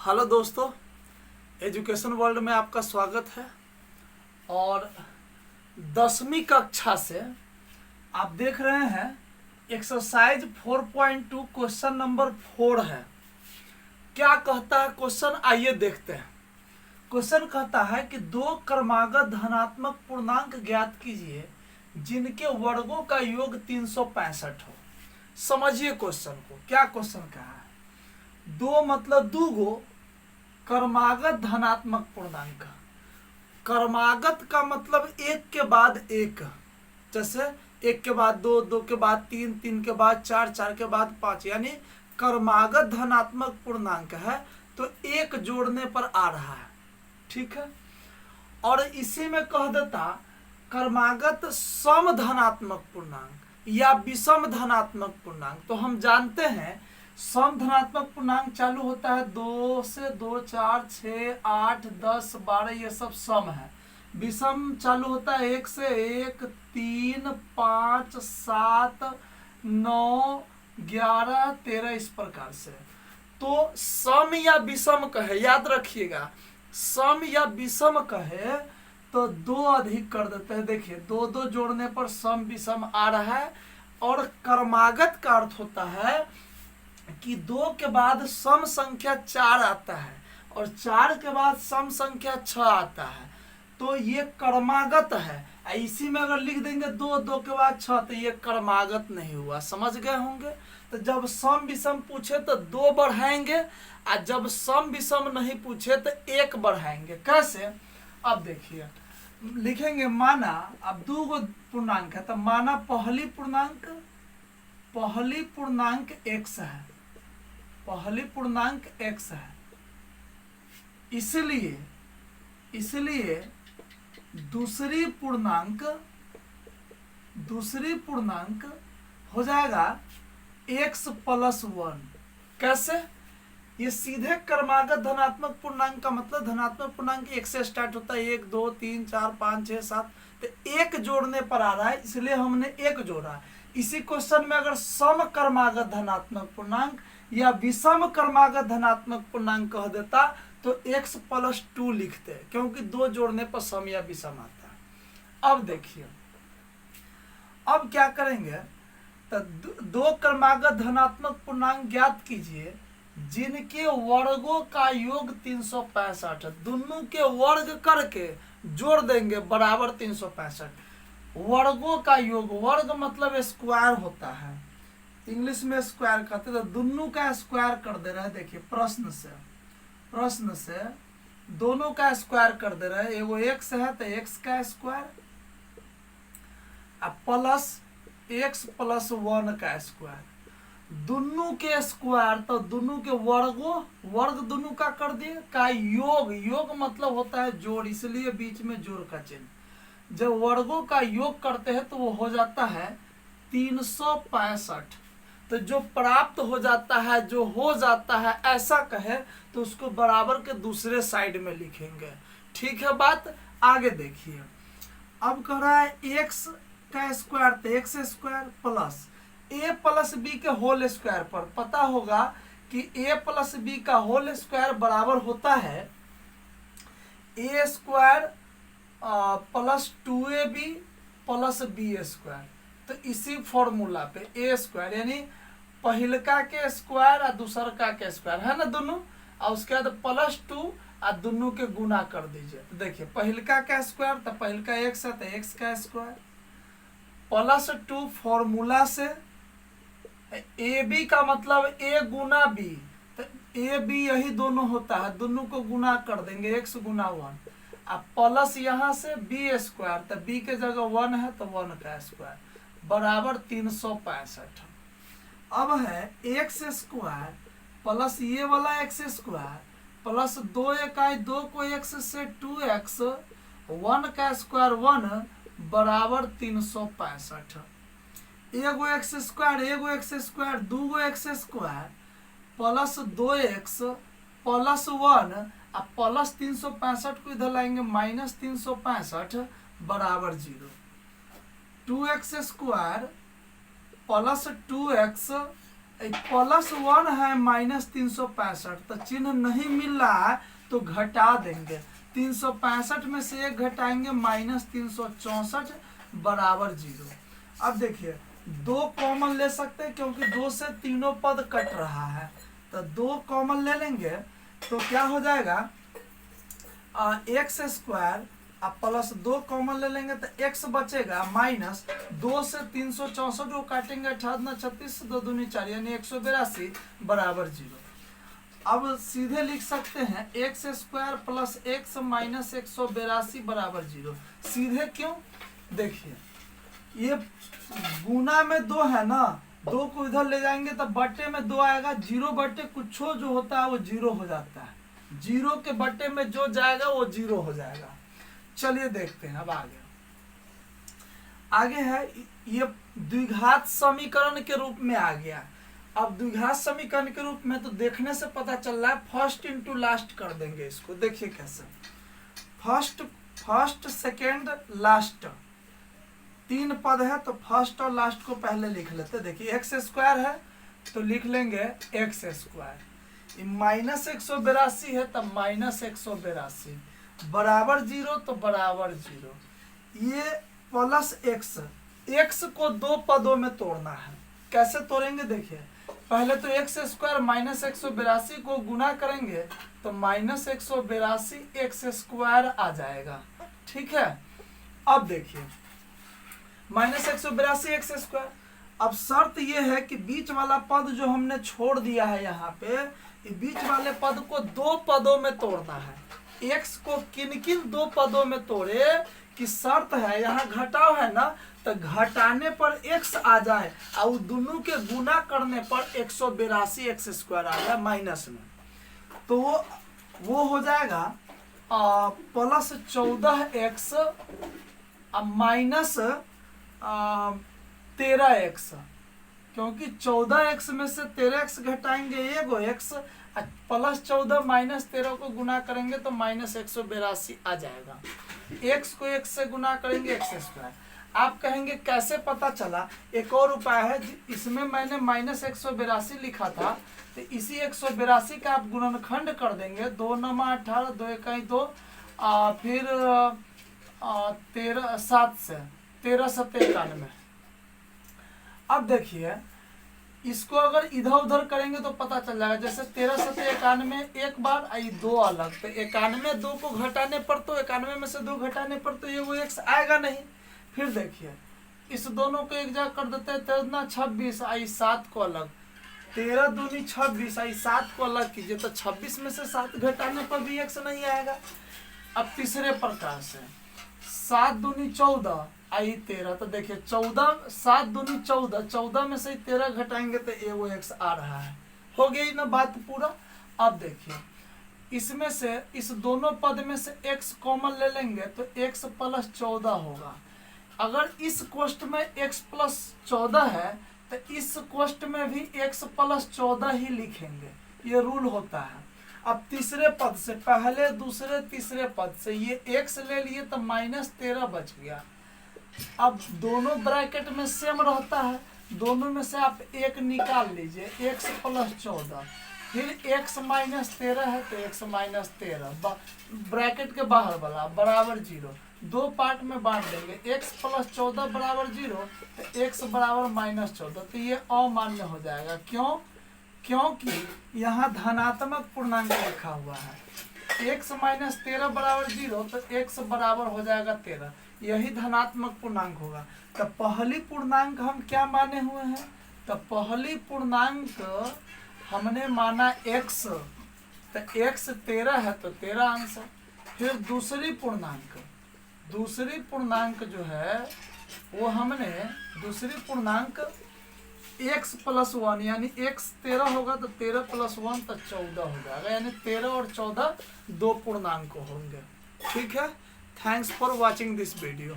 Hello दोस्तों, education world में आपका स्वागत है। और 10वीं कक्षा से आप देख रहे हैं एक्सरसाइज 4.2 क्वेश्चन नंबर 4 है। क्या कहता है क्वेश्चन, आइए देखते हैं। क्वेश्चन कहता है कि दो क्रमागत धनात्मक पूर्णांक ज्ञात कीजिए जिनके वर्गों का योग 365 हो। समझिए क्वेश्चन को। क्या क्वेश्चन कहा है? दो मतलब दूगो क्रमागत धनात्मक पूर्णांक। क्रमागत का मतलब एक के बाद एक, जैसे एक के बाद दो, दो के बाद तीन, तीन के बाद चार, चार के बाद पांच, यानी क्रमागत धनात्मक पूर्णांक है तो एक जोड़ने पर आ रहा है। ठीक है। और इसी में कह देता क्रमागत सम धनात्मक पूर्णांक या विषम धनात्मक पूर्णांक। तो हम जानते हैं सम धनात्मक पूर्णांक चालू होता है 2 से 2, 4, 6, 8, 10, 12, ये सब सम है। विषम चालू होता है 1 से 1, 3, 5, 7, 9, 11, 13, इस प्रकार से। तो सम या विषम कहे, याद रखिएगा, सम या विषम कहे तो दो अधिक कर देते हैं। देखिए दो दो जोड़ने पर सम विषम आ रहा है। और क्रमागत का अर्थ होता है कि 2 के बाद सम संख्या 4 आता है और 4 के बाद सम संख्या 6 आता है, तो ये क्रमागत है। इसी में अगर लिख देंगे 2, 2 के बाद 6, तो ये क्रमागत नहीं हुआ। समझ गए होंगे। तो जब सम विषम पूछे तो 2 बढ़ाएंगे, और जब सम विषम नहीं पूछे तो 1 बढ़ाएंगे। कैसे? अब देखिए, लिखेंगे माना, अब दो गो पूर्णांक है तो माना पहली पूर्णांक x है, पहली पूर्णांक x है। इसलिए दूसरी पूर्णांक हो जाएगा x + 1। कैसे? ये सीधे क्रमागत धनात्मक पूर्णांक का मतलब धनात्मक पूर्णांक 1 से स्टार्ट होता है। 1, 2, 3, 4, 5, 6, 7, तो 1 जोड़ने पर आ रहा है, इसलिए हमने 1 जोड़ा। इसी क्वेश्चन में अगर सम क्रमागत धनात्मक पूर्णांक या विषम क्रमागत धनात्मक पूर्णांक कह देता तो x + 2 लिखते, क्योंकि 2 जोड़ने पर सम या विषम आता है। अब देखिए, अब क्या करेंगे, तो दो क्रमागत धनात्मक पूर्णांक ज्ञात कीजिए जिनके वर्गों का योग 365 है। दोनों के वर्ग करके जोड़ देंगे बराबर 365। वर्गों का योग, वर्ग मतलब स्क्वायर होता है, इंग्लिश में स्क्वायर कहते हैं। तो दोनों का स्क्वायर कर दे रहे हैं। देखिए प्रश्न से दोनों का स्क्वायर कर दे रहे हैं। एगो x है तो x का स्क्वायर प्लस x + 1 का स्क्वायर, दोनों के स्क्वायर, तो दोनों के वर्ग दोनों का कर दिए का योग मतलब होता है जोड़, इसलिए बीच में जोड़ का चिन्ह। जब वर्गों का योग करते हैं तो वो हो जाता है 365। तो जो प्राप्त हो जाता है, जो हो जाता है, ऐसा कहे तो उसको बराबर के दूसरे साइड में लिखेंगे। ठीक है बात। आगे देखिए, अब कह रहा है x का स्क्वायर, तो x square plus a + b के होल स्क्वायर पर। पता होगा कि a + b का होल स्क्वायर बराबर होता है a square + 2ab + b square. तो इसी फॉर्मूला पे a स्क्वायर यानी पहिलका के स्क्वायर और दूसरका के स्क्वायर है ना दोनों, और उसके बाद +2 और दोनों के गुना कर दीजिए। तो देखिए पहिलका का स्क्वायर, तो पहिलका x है तो x का स्क्वायर +2 फॉर्मूला से ए बी का मतलब a गुना b, तो ए बी यही दोनों होता है, दोनों को गुना कर देंगे x × 1। अब प्लस यहाँ से b स्क्वायर, तो b के जगह 1 है तो 1 का स्क्वायर बराबर 365। अब है x स्क्वायर प्लस ये वाला x स्क्वायर प्लस 2 इकाई 2 को x से 2x, 1 का स्क्वायर 1 बराबर 365। एगो x स्क्वायर, दूगो x square plus 2x plus 1 और प्लस 365 को इधर लाएंगे -365 बराबर 0। 2x स्क्वायर प्लस 2x +1 है -365, तो चिन्ह नहीं मिल रहा है तो घटा देंगे। 365 में से 1 घटाएंगे -364 बराबर 0। अब देखिए 2 कॉमन ले सकते हैं क्योंकि 2 से तीनों पद कट रहा है, तो 2 कॉमन ले लेंगे तो क्या हो जाएगा x² अब +2 कॉमन ले लेंगे तो x बचेगा -2 से 364 को काटेंगे 18 36 2 दूनी 4 यानी 182 बराबर 0। अब सीधे लिख सकते हैं x² + x -182 बराबर 0। सीधे क्यों? देखिए ये गुना में 2 है ना, 2 को इधर ले जाएंगे तो बट्टे में 2 आएगा, 0 बट्टे कुछ जो होता है वो 0 हो जाता है, 0 के बट्टे में जो जाएगा वो 0 हो जाएगा। चलिए देखते हैं अब आगे है ये द्विघात समीकरण के रूप में आ गया। अब द्विघात समीकरण के रूप में तो देखने से पता चल रहा है फर्स्ट इंटू लास्ट कर देंगे इसको। देखिए कैसे, फर्स्ट सेकेंड लास्ट 3 पद है तो फर्स्ट और लास्ट को पहले लिख लेते। देखिए x² है तो लिख लेंगे x², -182 है तब -182 बराबर 0 तो बराबर 0। ये +x, x को 2 पदों में तोड़ना है। कैसे तोड़ेंगे? देखिए पहले तो x² -182 को गुना करेंगे तो -182 x² आ जाएगा, ठीक है। अब देखिए -182 x²। अब शर्त ये है कि बीच वाला पद जो हमने छोड़ दिया है यहाँ पे, ये बीच वाले पद को 2 पदों में तोड़ना है। x को किन 2 पदों में तोड़े कि शर्त है यहाँ घटाव है ना, तो घटाने पर x आ जाए और दोनों के गुना करने पर 182 x² आ जाए माइनस में, तो वो हो जाएगा +14x -13x, क्योंकि 14x में से 13x घटाएंगे 1x, +14 -13 को गुना करेंगे तो -182 आ जाएगा। x को x से गुना करेंगे x²। आप कहेंगे कैसे पता चला? एक और उपाय है, इसमें मैंने -182 लिखा था, तो इसी 182 का आप गुणनखंड कर देंगे, 2 9 18 2 1 2 फिर 13 7 से 13 7 91। अब देखिए इसको अगर इधर उधर करेंगे तो पता चल जाएगा, जैसे 13 7 91 एक बार आई 2 अलग, तो 91 2 को घटाने पर तो 91 में से 2 घटाने पर तो ये वो x आएगा नहीं। फिर देखिए इस दोनों को एक जगह कर देते हैं, 13 26 आई 7 को अलग, 13 दूनी 26 आई 7 को अलग कीजिए तो 26 में से 7 घटाने पर भी x नहीं आएगा। अब तीसरे प्रकार से 7 दूनी 14 आई 13, तो देखिए 7 दूनी 14, 14 में से 13 घटाएंगे तो ये वो x आ रहा है। हो गई ना बात पूरा। अब देखिए इसमें से इस दोनों पद में से x कॉमन ले लेंगे तो x + 14 होगा। अगर इस कोष्ठ में x + 14 है तो इस कोष्ठ में भी x + 14 ही लिखेंगे, ये रूल होता है। अब तीसरे पद से पहले दूसरे तीसरे पद से ये x ले लिए तो -13 बच गया। अब दोनों ब्रैकेट में सेम रहता है, दोनों में से आप 1 निकाल लीजिए, x + 14, फिर x -13 है तो x -13 ब्रैकेट के बाहर वाला बराबर 0, 2 पार्ट में बांट देंगे, x + 14 बराबर 0 तो x बराबर -14, तो ये अमान्य हो जाएगा। क्यों? क्योंकि यहाँ धनात्मक पूर्णांक लिखा हुआ है। x -13 बराबर 0 तो x बराबर हो जाएगा 13, यही धनात्मक पूर्णांक होगा। तो पहली पूर्णांक हम क्या माने हुए हैं? तो पहली पूर्णांक हमने माना x, तो x 13 है तो 13 अंश। फिर दूसरी पूर्णांक जो है वो हमने दूसरी पूर्णांक x + 1 यानी x 13 होगा तो 13 + 1 तो 14 हो जाएगा, यानी 13 और 14 2 पूर्णांक होंगे। ठीक है, thanks for watching this video.